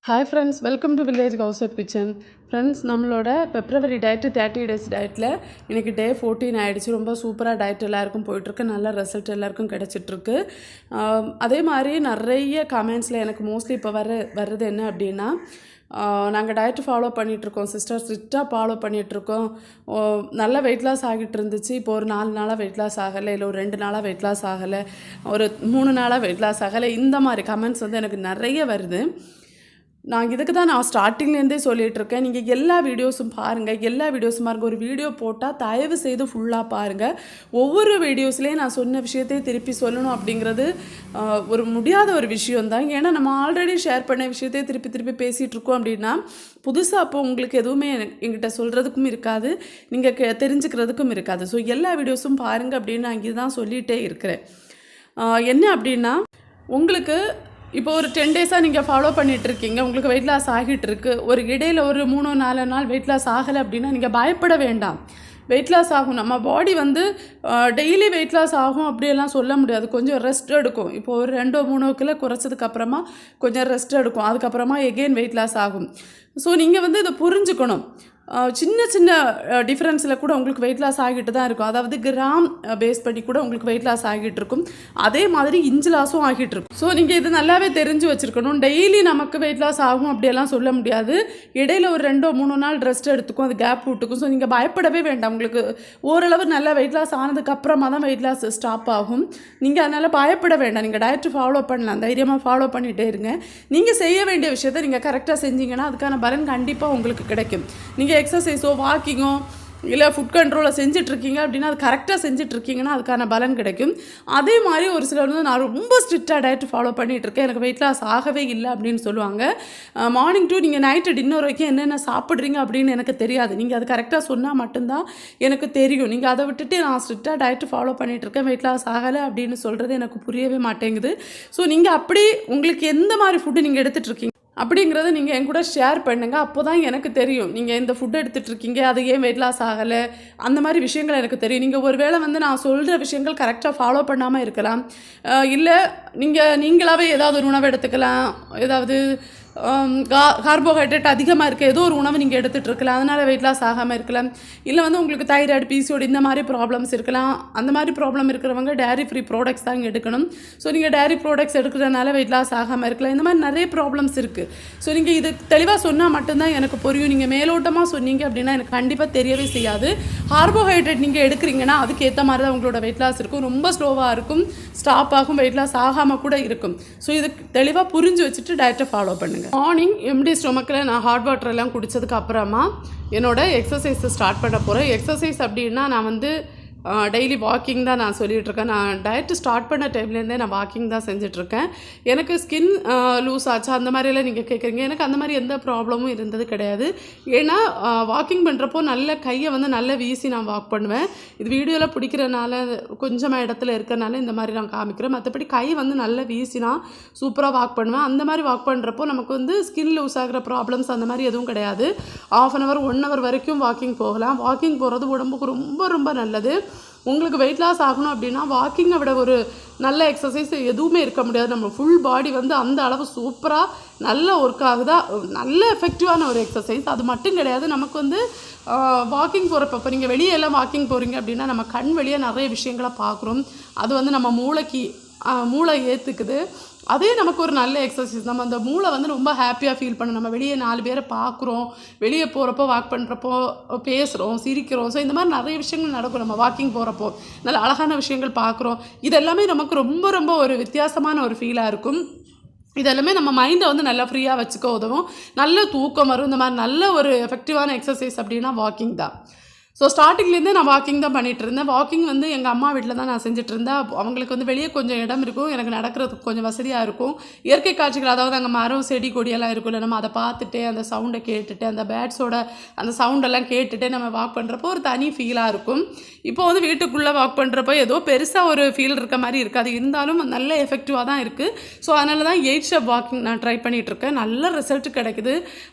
Hi friends, welcome to village கவுசப் kitchen. Friends, நம்மளோட February diet 30 days டயட்டில் இன்றைக்கி டே 14 ஆகிடுச்சு. ரொம்ப சூப்பராக டயட் எல்லாருக்கும் போயிட்டுருக்கு. நல்ல ரிசல்ட் எல்லாருக்கும் கிடச்சிட்ருக்கு. அதே மாதிரி நிறைய கமெண்ட்ஸில் எனக்கு மோஸ்ட்லி இப்போ வர்றது என்ன அப்படின்னா, நாங்கள் டயட்டு ஃபாலோ பண்ணிகிட்ருக்கோம் சிஸ்டர், ஸ்ட்ரிக்டாக ஃபாலோ பண்ணிகிட்ருக்கோம், நல்ல வெயிட் லாஸ் ஆகிட்டு இருந்துச்சு, இப்போ ஒரு 4 நாளாக வெயிட் லாஸ் ஆகலை, இல்லை ஒரு 2 நாளாக வெயிட் லாஸ் ஆகலை, ஒரு 3 நாளாக வெயிட் லாஸ் ஆகலை, இந்த மாதிரி கமெண்ட்ஸ் வந்து எனக்கு நிறைய வருது. இதுக்கு தான் நான் ஸ்டார்டிங்லேருந்தே சொல்லிகிட்ருக்கேன், நீங்கள் எல்லா வீடியோஸும் பாருங்கள். ஒரு வீடியோ போட்டால் தயவு செய்து ஃபுல்லாக பாருங்கள். ஒவ்வொரு வீடியோஸ்லேயும் நான் சொன்ன விஷயத்தையே திருப்பி சொல்லணும் அப்படிங்கிறது ஒரு முடியாத ஒரு விஷயம்தான். ஏன்னா நம்ம ஆல்ரெடி ஷேர் பண்ண விஷயத்தையே திருப்பி பேசிகிட்ருக்கோம் அப்படின்னா புதுசாக அப்போ உங்களுக்கு எதுவுமே என்கிட்ட சொல்கிறதுக்கும் இருக்காது, நீங்கள் தெரிஞ்சுக்கிறதுக்கும் இருக்காது. ஸோ எல்லா வீடியோஸும் பாருங்கள் அப்படின்னு நான் இங்கே தான் சொல்லிகிட்டே இருக்கிறேன். என்ன அப்படின்னா, உங்களுக்கு இப்போ ஒரு 10 days நீங்கள் ஃபாலோ பண்ணிகிட்ருக்கீங்க, உங்களுக்கு வெயிட் லாஸ் ஆகிட்டுருக்கு, ஒரு இடையில் ஒரு 3-4 நாள் வெயிட் லாஸ் ஆகலை அப்படின்னா நீங்கள் பயப்பட வேண்டாம். வெயிட் லாஸ் ஆகும், நம்ம பாடி வந்து டெய்லி வெயிட் லாஸ் ஆகும் அப்படியெல்லாம் சொல்ல முடியாது. கொஞ்சம் ரெஸ்ட் எடுக்கும். இப்போ ஒரு 2-3 கிலோ குறைச்சதுக்கப்புறமா கொஞ்சம் ரெஸ்ட் எடுக்கும், அதுக்கப்புறமா எகெயின் வெயிட் லாஸ் ஆகும். ஸோ நீங்கள் வந்து இதை புரிஞ்சுக்கணும். சின்ன டிஃப்ரென்ஸில் கூட உங்களுக்கு வெயிட் லாஸ் ஆகிட்டு தான் இருக்கும். அதாவது கிராம் பேஸ் பண்ணி கூட உங்களுக்கு வெயிட் லாஸ் ஆகிட்டு இருக்கும். அதே மாதிரி இன்ச் லாஸும் ஆகிட்டு இருக்கும். ஸோ நீங்கள் இது நல்லாவே தெரிஞ்சு வச்சுருக்கணும். டெய்லி நமக்கு வெயிட் லாஸ் ஆகும் அப்படியெல்லாம் சொல்ல முடியாது. இடையில் ஒரு 2-3 நாள் ரெஸ்ட் எடுத்துக்கும், அது கேப் விட்டுக்கும். ஸோ நீங்கள் பயப்படவே வேண்டாம். உங்களுக்கு ஓரளவு நல்லா வெயிட் லாஸ் ஆனதுக்கப்புறமா தான் வெயிட் லாஸ் ஸ்டாப் ஆகும். நீங்கள் அதனால் பயப்பட வேண்டாம். நீங்கள் டயட் ஃபாலோ பண்ணலாம், தைரியமாக ஃபாலோ பண்ணிகிட்டே இருங்க. நீங்கள் செய்ய வேண்டிய விஷயத்தை நீங்கள் கரெக்டாக செஞ்சீங்கன்னா அதுக்கான பலன் கண்டிப்பாக உங்களுக்கு கிடைக்கும். நீங்கள் எக்ஸசைஸோ வாக்கிங்கோ இல்லை ஃபுட் கண்ட்ரோலை செஞ்சிட்ருக்கீங்க அப்படின்னா, அது கரெக்டாக செஞ்சிட்ருக்கீங்கன்னா அதுக்கான பலன் கிடைக்கும். அதே மாதிரி ஒரு சிலர் வந்து நான் ரொம்ப ஸ்ட்ரிக்டாக டயட் ஃபாலோ பண்ணிகிட்ருக்கேன், எனக்கு வெயிட் லாஸ் ஆகவே இல்லை அப்படின்னு சொல்லுவாங்க. மார்னிங் டு நீங்கள் நைட்டு டின்னர் வரைக்கும் என்னென்ன சாப்பிட்றீங்க அப்படின்னு எனக்கு தெரியாது. நீங்கள் அது கரெக்டாக சொன்னால் மட்டும்தான் எனக்கு தெரியும். நீங்கள் அதை விட்டுட்டு நான் ஸ்ட்ரிக்டாக டயட் ஃபாலோ பண்ணிகிட்ருக்கேன், வெயிட் லாஸ் ஆகலை அப்படின்னு சொல்கிறது எனக்கு புரியவே மாட்டேங்குது. ஸோ நீங்கள் அப்படி உங்களுக்கு எந்த மாதிரி ஃபுட்டு நீங்கள் எடுத்துகிட்ருக்கீங்க அப்படிங்கிறத நீங்கள் என் கூட ஷேர் பண்ணுங்கள். அப்போ தான் எனக்கு தெரியும் நீங்கள் இந்த ஃபுட் எடுத்துகிட்ருக்கீங்க, அது ஏன் வெயிட் லாஸ் ஆகலை, அந்த மாதிரி விஷயங்கள் எனக்கு தெரியும். நீங்கள் ஒரு வேளை வந்து நான் சொல்கிற விஷயங்கள் கரெக்டாக ஃபாலோ பண்ணாமல் இருக்கலாம், இல்லை நீங்களாகவே ஏதாவது ஒரு உணவு எடுத்துக்கலாம், ஏதாவது கார்போஹைட்ரேட் அதிகமாக இருக்க ஏதோ ஒரு உணவு நீங்கள் எடுத்துகிட்டு இருக்கலாம், அதனால் வெயிட் லாஸ் ஆகாமல் இருக்கலாம். இல்லை வந்து உங்களுக்கு தைராய்டு, பிசிஓடி இந்த மாதிரி ப்ராப்ளம்ஸ் இருக்கலாம். அந்த மாதிரி ப்ராப்ளம் இருக்கிறவங்க டேரி ஃப்ரீ ப்ராடக்ட்ஸ் தான் இங்கே எடுக்கணும். ஸோ நீங்கள் டேரி ப்ராடக்ட்ஸ் எடுக்கிறதுனால வெயிட் லாஸ் ஆகாமல் இருக்கலாம். இந்த மாதிரி நிறைய ப்ராப்ளம்ஸ் இருக்குது. ஸோ நீங்கள் இது தெளிவாக சொன்னால் மட்டும்தான் எனக்கு புரியும். நீங்கள் மேலோட்டமாக சொன்னீங்க அப்படின்னா எனக்கு கண்டிப்பாக தெரியவே செய்யாது. கார்போஹைட்ரேட் நீங்கள் எடுக்கிறீங்கன்னா அதுக்கு ஏற்ற மாதிரி தான் உங்களோட வெயிட் லாஸ் இருக்கும். ரொம்ப ஸ்லோவாக இருக்கும், ஸ்டாப் ஆகும், வெயிட் லாஸ் ஆகாமல் கூட இருக்கும். ஸோ இது தெளிவாக புரிஞ்சு வச்சுட்டு டயட்டை ஃபாலோ பண்ணுங்கள். மார்னிங் எம்டி ஸ்டொமக்கில் நான் ஹாட் வாட்டர் எல்லாம் குடித்ததுக்கு அப்புறமா என்னோடய எக்ஸசைஸை ஸ்டார்ட் பண்ண போகிறேன். எக்ஸசைஸ் அப்படின்னா நான் வந்து டெய்லி வாக்கிங் தான் நான் சொல்லிகிட்ருக்கேன். நான் டயட்டு ஸ்டார்ட் பண்ண டைம்லேருந்தே நான் வாக்கிங் தான் செஞ்சிட்ருக்கேன். எனக்கு ஸ்கின் லூஸ் ஆச்சா அந்த மாதிரியெல்லாம் நீங்கள் கேட்குறீங்க. எனக்கு அந்த மாதிரி எந்த ப்ராப்ளமும் இருந்தது கிடையாது. ஏன்னா வாக்கிங் பண்ணுறப்போ நல்ல கையை வந்து நல்லா வீசி நான் வாக் பண்ணுவேன். இது வீடியோவில் பிடிக்கிறனால கொஞ்சமாக இடத்துல இருக்கிறனால இந்த மாதிரி நான் காமிக்கிறேன். மற்றபடி கை வந்து நல்லா வீசினா சூப்பராக வாக் பண்ணுவேன். அந்த மாதிரி வாக் பண்ணுறப்போ நமக்கு வந்து ஸ்கின் லூஸ் ஆகிற ப்ராப்ளம்ஸ் அந்த மாதிரி எதுவும் கிடையாது. 1/2 hour 1 hour வரைக்கும் வாக்கிங் போகலாம். வாக்கிங் போகிறது உடம்புக்கு ரொம்ப ரொம்ப நல்லது. உங்களுக்கு வெயிட் லாஸ் ஆகணும் அப்படின்னா வாக்கிங்கை விட ஒரு நல்ல எக்ஸசைஸ் எதுவுமே இருக்க முடியாது. நம்ம ஃபுல் பாடி வந்து அந்த அளவு சூப்பராக நல்ல ஒர்க் ஆகுதா, நல்ல எஃபெக்டிவான ஒரு எக்ஸசைஸ். அது மட்டும் கிடையாது, நமக்கு வந்து வாக்கிங் போகிறப்ப இப்போ நீங்கள் வெளியெல்லாம் வாக்கிங் போகிறீங்க அப்படின்னா நம்ம கண் வெளியே நிறைய விஷயங்களை பார்க்குறோம். அது வந்து நம்ம மூளை ஏற்றுக்குது. அதே நமக்கு ஒரு நல்ல எக்ஸசைஸ். நம்ம அந்த மூளை வந்து ரொம்ப ஹாப்பியாக ஃபீல் பண்ணணும். நம்ம வெளியே 4 பேரை பார்க்குறோம், வெளியே போகிறப்போ வாக் பண்ணுறப்போ பேசுகிறோம், சிரிக்கிறோம். ஸோ இந்த மாதிரி நிறைய விஷயங்கள் நடக்கும். நம்ம வாக்கிங் போகிறப்போ நல்ல அழகான விஷயங்கள் பார்க்குறோம். இதெல்லாமே நமக்கு ரொம்ப ரொம்ப ஒரு வித்தியாசமான ஒரு ஃபீலாக இருக்கும். இதெல்லாமே நம்ம மைண்டை வந்து நல்லா ஃப்ரீயாக வச்சுக்க உதவும். நல்ல தூக்கம் வரும். இந்த மாதிரி நல்ல ஒரு எஃபெக்டிவான எக்ஸசைஸ் அப்படின்னா வாக்கிங் தான். ஸோ ஸ்டார்டிங்லேருந்தே நான் வாக்கிங் தான் பண்ணிகிட்டு இருந்தேன். வாக்கிங் வந்து எங்கள் அம்மா வீட்டில் தான் நான் செஞ்சுட்டு இருந்தேன். அவங்களுக்கு வந்து வெளியே கொஞ்சம் இடம் இருக்கும், எனக்கு நடக்கிறதுக்கு கொஞ்சம் வசதியாக இருக்கும். இயற்கை காட்சிகள், அதாவது அங்கே மரம் செடி கொடியெல்லாம் இருக்கும்ல, நம்ம அதை பார்த்துட்டு அந்த சவுண்டை கேட்டுட்டு அந்த பேட்ஸோட அந்த சவுண்டெல்லாம் கேட்டுட்டு நம்ம வாக் பண்ணுறப்போ ஒரு தனி ஃபீலாக இருக்கும். இப்போ வந்து வீட்டுக்குள்ளே வாக் பண்ணுறப்போ ஏதோ பெருசாக ஒரு ஃபீல் இருக்க மாதிரி இருக்காது, இருந்தாலும் நல்ல எஃபெக்டிவாக தான் இருக்குது. ஸோ அதனால தான் 8 step வாக்கிங் நான் ட்ரை பண்ணிகிட்ருக்கேன். நல்ல ரிசல்ட் கிடைக்குது.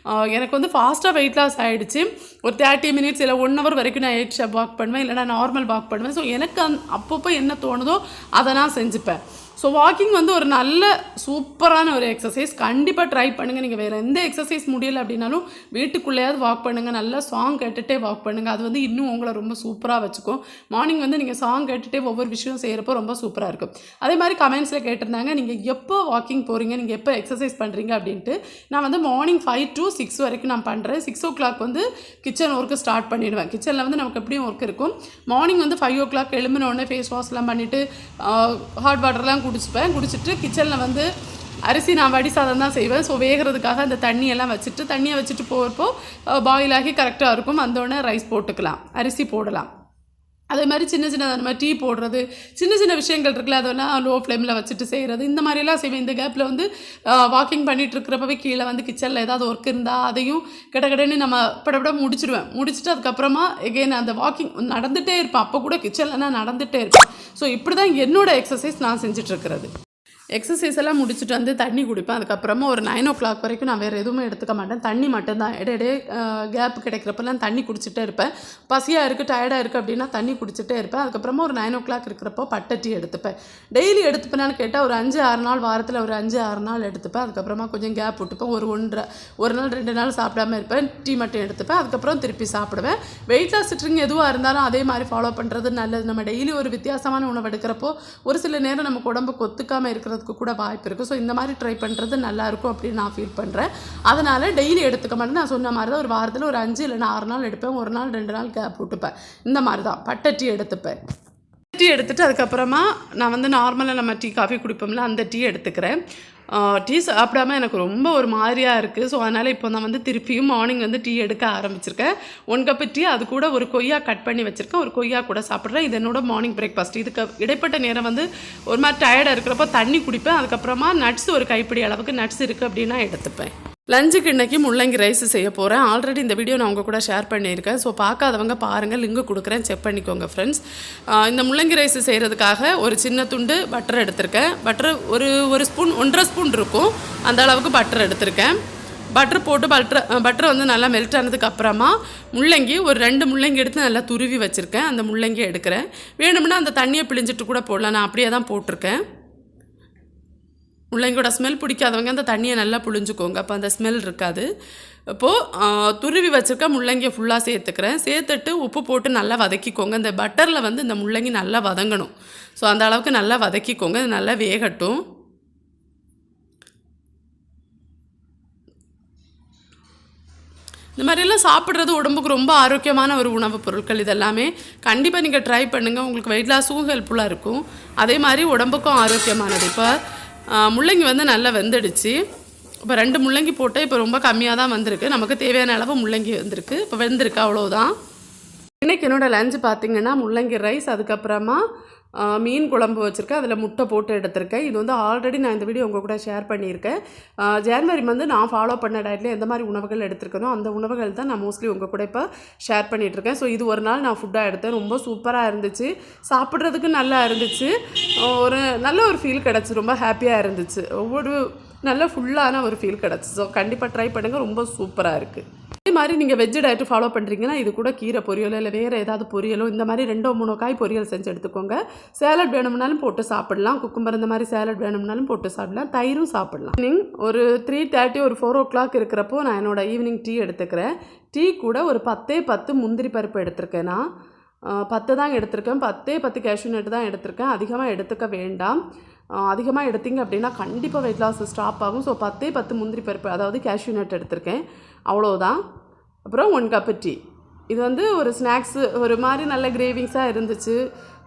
எனக்கு வந்து ஃபாஸ்ட்டாக வெயிட் லாஸ் ஆகிடுச்சு. ஒரு 30 minutes இல்லை 1 hour வரைக்கும் நான் 8 வாக் பண்ணுவேன், இல்லைனா நார்மல் வாக் பண்ணுவேன். ஸோ எனக்கு அப்பப்போ என்ன தோணுதோ அதை நான் செஞ்சுப்பேன். ஸோ வாக்கிங் வந்து ஒரு நல்ல சூப்பரான ஒரு எக்ஸசைஸ். கண்டிப்பாக ட்ரை பண்ணுங்கள். நீங்கள் வேறு எந்த எக்ஸசைஸ் முடியலை அப்படின்னாலும் வீட்டுக்குள்ளேயாவது வாக் பண்ணுங்கள். நல்லா சாங் கேட்டுகிட்டே வாக் பண்ணுங்கள். அது வந்து இன்னும் உங்களை ரொம்ப சூப்பராக வச்சுக்கும். மார்னிங் வந்து நீங்கள் சாங் கேட்டுகிட்டே ஒவ்வொரு விஷயம் செய்கிறப்போ ரொம்ப சூப்பராக இருக்கும். அதே மாதிரி கமெண்ட்ஸில் கேட்டிருந்தாங்க, நீங்கள் எப்போ வாக்கிங் போகிறீங்க, நீங்கள் எப்போ எக்ஸசைஸ் பண்ணுறீங்க அப்படின்ட்டு. நான் வந்து மார்னிங் 5 to 6 வரைக்கும் நான் பண்ணுறேன். 6 o'clock வந்து கிச்சன் ஒர்க்கு ஸ்டார்ட் பண்ணிவிடுவேன். கிச்சனில் வந்து நமக்கு எப்படியும் ஒர்க் இருக்கும். மார்னிங் வந்து 5 o'clock எழும்பினோடனே ஃபேஸ் வாஷ்லாம் பண்ணிவிட்டு ஹாட் வாட்டர்லாம் குடிச்சிட்டு கிச்சனில் வந்து அரிசி நான் வடி சாதம் தான் செய்வேன். ஸோ வேகிறதுக்காக அந்த தண்ணியை வச்சுட்டு போகிறப்போ பாயில் ஆகி கரெக்டாக இருக்கும். வந்தோடனே ரைஸ் போட்டுக்கலாம், அரிசி போடலாம். அதே மாதிரி சின்ன அந்த மாதிரி டீ போடுறது, சின்ன விஷயங்கள் இருக்குல்ல, அதெல்லாம் லோ ஃப்ளேமில் வச்சுட்டு செய்கிறது, இந்த மாதிரிலாம் செய்வேன். இந்த கேப்பில் வந்து வாக்கிங் பண்ணிகிட்டு இருக்கிறப்பவே கீழே வந்து கிச்சனில் ஏதாவது ஒர்க் இருந்தால் அதையும் கடன்னு நம்ம படப்பட முடிச்சுட்டு அதுக்கப்புறமா எகெயின் அந்த வாக்கிங் நடந்துகிட்டே இருப்பேன். அப்போ கூட கிச்சனில் நான் நடந்துகிட்டே இருப்பேன். ஸோ இப்படி தான் என்னோடய எக்ஸசைஸ் நான் செஞ்சிட்ருக்கிறது. எக்ஸசைஸ் எல்லாம் முடிச்சுட்டு வந்து தண்ணி குடிப்பேன். அதுக்கப்புறமா ஒரு 9 o'clock வரைக்கும் நான் வேறு எதுவுமே எடுத்துக்க மாட்டேன். தண்ணி மட்டும்தான். இடையிடையே கேப் கிடைக்கிறப்பெல்லாம் தண்ணி குடிச்சிட்டே இருப்பேன். பசியாக இருக்குது, டயர்டாக இருக்குது அப்படின்னா தண்ணி குடிச்சிட்டே இருப்பேன். அதுக்கப்புறமா ஒரு 9 o'clock இருக்கிறப்போ பட்டை டீ எடுத்துப்பேன். டெய்லி எடுத்துப்பேனான்னு கேட்டால் ஒரு 5-6 நாள், வாரத்தில் ஒரு 5-6 நாள் எடுத்துப்பேன். அதுக்கப்புறமா கொஞ்சம் கேப் விட்டுப்பேன். ஒரு நாள் 2 நாள் சாப்பிடாமல் இருப்பேன். டீ மட்டும் எடுத்துப்பேன். அதுக்கப்புறம் திருப்பி சாப்பிடுவேன். வெயிட் லாஸ் ட்ரிங்க் எதுவாக இருந்தாலும் அதே மாதிரி ஃபாலோ பண்ணுறது நல்லது. நம்ம டெய்லி ஒரு வித்தியாசமான உணவு எடுக்கிறப்போ ஒரு சில நேரம் நமக்கு உடம்புக்கு ஒத்துக்காமல் இருக்கிறது கூட வாய்ப்பு இருக்குது. ஸோ இந்த மாதிரி ட்ரை பண்ணுறது நல்லாயிருக்கும் அப்படின்னு நான் ஃபீல் பண்ணுறேன். அதனால் டெய்லி எடுத்துக்க மாட்டேன். நான் சொன்ன மாதிரி தான் ஒரு வாரத்தில் ஒரு 5 இல்லைன்னா 6 நாள் எடுப்பேன். ஒரு நாள் 2 நாள் கேப் விட்டுப்பேன். இந்த மாதிரி தான் பட்டை டீ எடுத்துப்பேன். டீ எடுத்துகிட்டு அதுக்கப்புறமா நான் வந்து நார்மலாக நம்ம டீ காஃபி குடிப்போம்ல, அந்த டீ எடுத்துக்கிறேன். டீ சாப்பிடாம எனக்கு ரொம்ப ஒரு மாதிரியாக இருக்குது. ஸோ அதனால் இப்போ நான் வந்து திருப்பியும் மார்னிங் வந்து டீ எடுக்க ஆரம்பிச்சிருக்கேன். 1 கப் டீ, அது கூட ஒரு கொய்யா கட் பண்ணி வச்சுருக்கேன். ஒரு கொய்யா கூட சாப்பிட்றேன். இது என்னோட மார்னிங் பிரேக்ஃபாஸ்ட். இதுக்கு இடைப்பட்ட நேரம் வந்து ஒரு மாதிரி டயர்டாக இருக்கிறப்போ தண்ணி குடிப்பேன். அதுக்கப்புறமா நட்ஸ் ஒரு கைப்பிடி அளவுக்கு நட்ஸ் இருக்குது அப்படின்னா எடுத்துப்பேன். லஞ்சுக்கு இன்றைக்கி முள்ளங்கி ரைஸ் செய்ய போகிறேன். ஆல்ரெடி இந்த வீடியோ நான் உங்கள் கூட ஷேர் பண்ணியிருக்கேன். ஸோ பார்க்காதவங்க பாருங்கள், லிங்க் கொடுக்குறேன், செக் பண்ணிக்கோங்க ஃப்ரெண்ட்ஸ். இந்த முள்ளங்கி ரைஸ் செய்கிறதுக்காக ஒரு சின்ன துண்டு பட்டர் எடுத்திருக்கேன். பட்டர் ஒரு ஸ்பூன், 1.5 ஸ்பூன் இருக்கும், அந்த அளவுக்கு பட்டர் எடுத்திருக்கேன். பட்டர் போட்டு பட்டர் வந்து நல்லா மெல்ட் ஆனதுக்கு அப்புறமா முள்ளங்கி ஒரு 2 முள்ளங்கி எடுத்து நல்லா துருவி வச்சுருக்கேன். அந்த முள்ளங்கி எடுக்கிறேன். வேணும்னா அந்த தண்ணியை பிழிஞ்சிட்டு கூட போடலாம். நான் அப்படியே தான் போட்டிருக்கேன். முள்ளங்கியோட ஸ்மெல் பிடிக்காதவங்க அந்த தண்ணியை நல்லா புழிஞ்சுக்கோங்க, அப்போ அந்த ஸ்மெல் இருக்காது. இப்போது துருவி வச்சுருக்க முள்ளங்கியை ஃபுல்லாக சேர்த்துட்டு உப்பு போட்டு நல்லா வதக்கிக்கோங்க. இந்த பட்டரில் வந்து இந்த முள்ளங்கி நல்லா வதங்கணும். ஸோ அந்த அளவுக்கு நல்லா வதக்கிக்கோங்க. இது நல்லா வேகட்டும். இந்த மாதிரிலாம் சாப்பிட்றது உடம்புக்கு ரொம்ப ஆரோக்கியமான ஒரு உணவுப் பொருட்கள். இதெல்லாமே கண்டிப்பாக நீங்கள் ட்ரை பண்ணுங்கள். உங்களுக்கு வெயிட் லாஸும் ஹெல்ப்ஃபுல்லாக இருக்கும். அதே மாதிரி உடம்புக்கும் ஆரோக்கியமானது. இப்போ முள்ளங்கி வந்து நல்லா வெந்துடுச்சு. இப்போ 2 முள்ளங்கி போட்டு இப்போ ரொம்ப கம்மியாக தான் வந்திருக்கு. நமக்கு தேவையான அளவு முள்ளங்கி வந்திருக்கு. இப்போ வெந்திருக்கு, அவ்வளோதான். இன்றைக்கி என்னோடய லஞ்சு பார்த்திங்கன்னா முள்ளங்கி ரைஸ், அதுக்கப்புறமா மீன் குழம்பு வச்சுருக்கேன். அதில் முட்டை போட்டு எடுத்திருக்கேன். இது வந்து ஆல்ரெடி நான் இந்த வீடியோ உங்கள் கூட ஷேர் பண்ணியிருக்கேன். ஜான்வரி வந்து நான் ஃபாலோ பண்ண டயட்டில் எந்த மாதிரி உணவுகள் எடுத்துருக்கனோ அந்த உணவுகள் தான் நான் மோஸ்ட்லி உங்கள் கூட இப்போ ஷேர் பண்ணிகிட்ருக்கேன். ஸோ இது ஒரு நாள் நான் ஃபுட்டாக எடுத்தேன். ரொம்ப சூப்பராக இருந்துச்சு. சாப்பிட்றதுக்கு நல்லா இருந்துச்சு. நல்ல ஒரு ஃபீல் கிடச்சி, ரொம்ப ஹாப்பியாக இருந்துச்சு. ஒவ்வொரு நல்ல ஃபுல்லான ஒரு ஃபீல் கிடச்சி. ஸோ கண்டிப்பாக ட்ரை பண்ணுங்கள், ரொம்ப சூப்பராக இருக்குது. அதே மாதிரி நீங்கள் வெஜ் டயட்டு ஃபாலோ பண்ணுறீங்கன்னா இது கூட கீரை பொரியலோ இல்லை வேறு ஏதாவது பொரியலோ இந்த மாதிரி 2-3 காய் பொரியல் செஞ்சு எடுத்துக்கோங்க. சேலட் வேணும்னாலும் போட்டு சாப்பிடலாம். குக்கும்பர் இந்த மாதிரி சேலட் வேணும்னாலும் போட்டு சாப்பிடலாம். தயிரும் சாப்பிடலாம். ஈவினிங் ஒரு 3:30 ஒரு 4 o'clock இருக்கிறப்போ நான் என்னோடய ஈவினிங் டீ எடுத்துக்கிறேன். டீ கூட ஒரு 10 முந்திரி பருப்பு எடுத்திருக்கேன். நான் 10 தான் எடுத்திருக்கேன். 10 கேஷ்யூ நட் தான் எடுத்திருக்கேன். அதிகமாக எடுத்துக்க வேண்டாம். அதிகமாக எடுத்தீங்க அப்படின்னா கண்டிப்பாக வெயிட் லாஸ் ஸ்டாப் ஆகும். ஸோ 10 முந்திரி பருப்பு, அதாவது கேஷ்யூ நட் எடுத்திருக்கேன், அவ்வளோதான். அப்புறம் 1 கப் டீ. இது வந்து ஒரு ஸ்நாக்ஸு, ஒரு மாதிரி நல்ல கிரேவிங்ஸாக இருந்துச்சு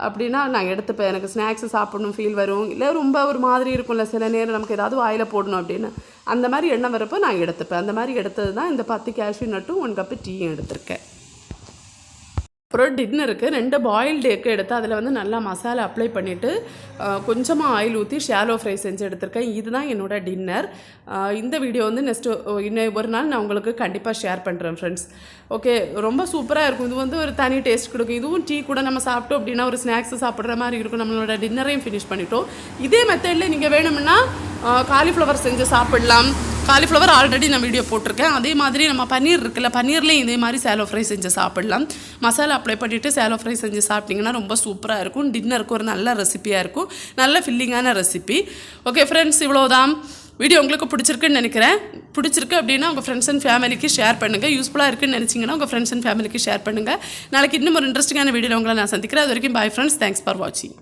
அப்படின்னா நான் எடுத்துப்பேன். எனக்கு ஸ்நாக்ஸு சாப்பிடணும் ஃபீல் வரும், இல்லை ரொம்ப ஒரு மாதிரி இருக்கும்ல சில நேரம் நமக்கு ஏதாவது வாயில் போடணும் அப்படின்னு, அந்த மாதிரி எண்ணம் வரப்போ நான் எடுத்துப்பேன். அந்த மாதிரி எடுத்தது தான் இந்த 10 கேஷ்யூ நட்டும் 1 கப் டீயும் எடுத்திருக்கேன். அப்புறம் டின்னருக்கு 2 பாயில்டு எக் எடுத்து அதில் வந்து நல்லா மசாலா அப்ளை பண்ணிவிட்டு கொஞ்சமாக ஆயில் ஊற்றி ஷாலோ ஃப்ரை செஞ்சு எடுத்திருக்கேன். இதுதான் என்னோடய டின்னர். இந்த வீடியோ வந்து இன்னும் ஒரு நாள் நான் உங்களுக்கு கண்டிப்பாக ஷேர் பண்ணுறேன் ஃப்ரெண்ட்ஸ். ஓகே, ரொம்ப சூப்பராக இருக்கும். இது வந்து ஒரு தனி டேஸ்ட் கொடுக்கும். இதுவும் டீ கூட நம்ம சாப்பிட்டோம் அப்படின்னா ஒரு ஸ்நாக்ஸ் சாப்பிட்ற மாதிரி இருக்கும். நம்மளோட டின்னரையும் ஃபினிஷ் பண்ணிட்டோம். இதே மெத்தடில் நீங்கள் வேணும்னா காலிஃப்ளவர் செஞ்சு சாப்பிடலாம். காலிஃப்ளவர் ஆல்ரெடி நான் வீடியோ போட்டிருக்கேன். அதே மாதிரி நம்ம பன்னீர் இருக்குல்ல, பன்னீர்லேயும் இதே மாதிரி சேலோ ஃப்ரை செஞ்சு சாப்பிடலாம். மசாலா அப்ளை பண்ணிவிட்டு சேலோ ஃப்ரை செஞ்சு சாப்பிட்டிங்கன்னா ரொம்ப சூப்பராக இருக்கும். டின்னருக்கு ஒரு நல்ல ரெசிபியாக இருக்கும், நல்ல ஃபில்லிங்கான ரெசிபி. ஓகே ஃப்ரெண்ட்ஸ், இவ்வளோதான். வீடியோ உங்களுக்கு பிடிச்சிருக்குன்னு நினைக்கிறேன். பிடிச்சிருக்கு அப்படின்னா உங்கள் ஃப்ரெண்ட்ஸ் அண்ட் ஃபேமிலிக்கு ஷேர் பண்ணுங்கள். யூஸ்ஃபுல்லாக இருக்குன்னு நினச்சிங்கன்னா உங்கள் ஃப்ரெண்ட்ஸ் அண்ட் ஃபேமிலிக்கு ஷேர் பண்ணுங்கள். நாளைக்கு இன்னும் ஒரு இன்ட்ரெஸ்டிங்கான வீடியோவில் உங்களை நான் சந்திக்கிறேன். அது வரைக்கும் பாய் ஃப்ரெண்ட்ஸ். தேங்க்ஸ் ஃபார் வாட்சிங்.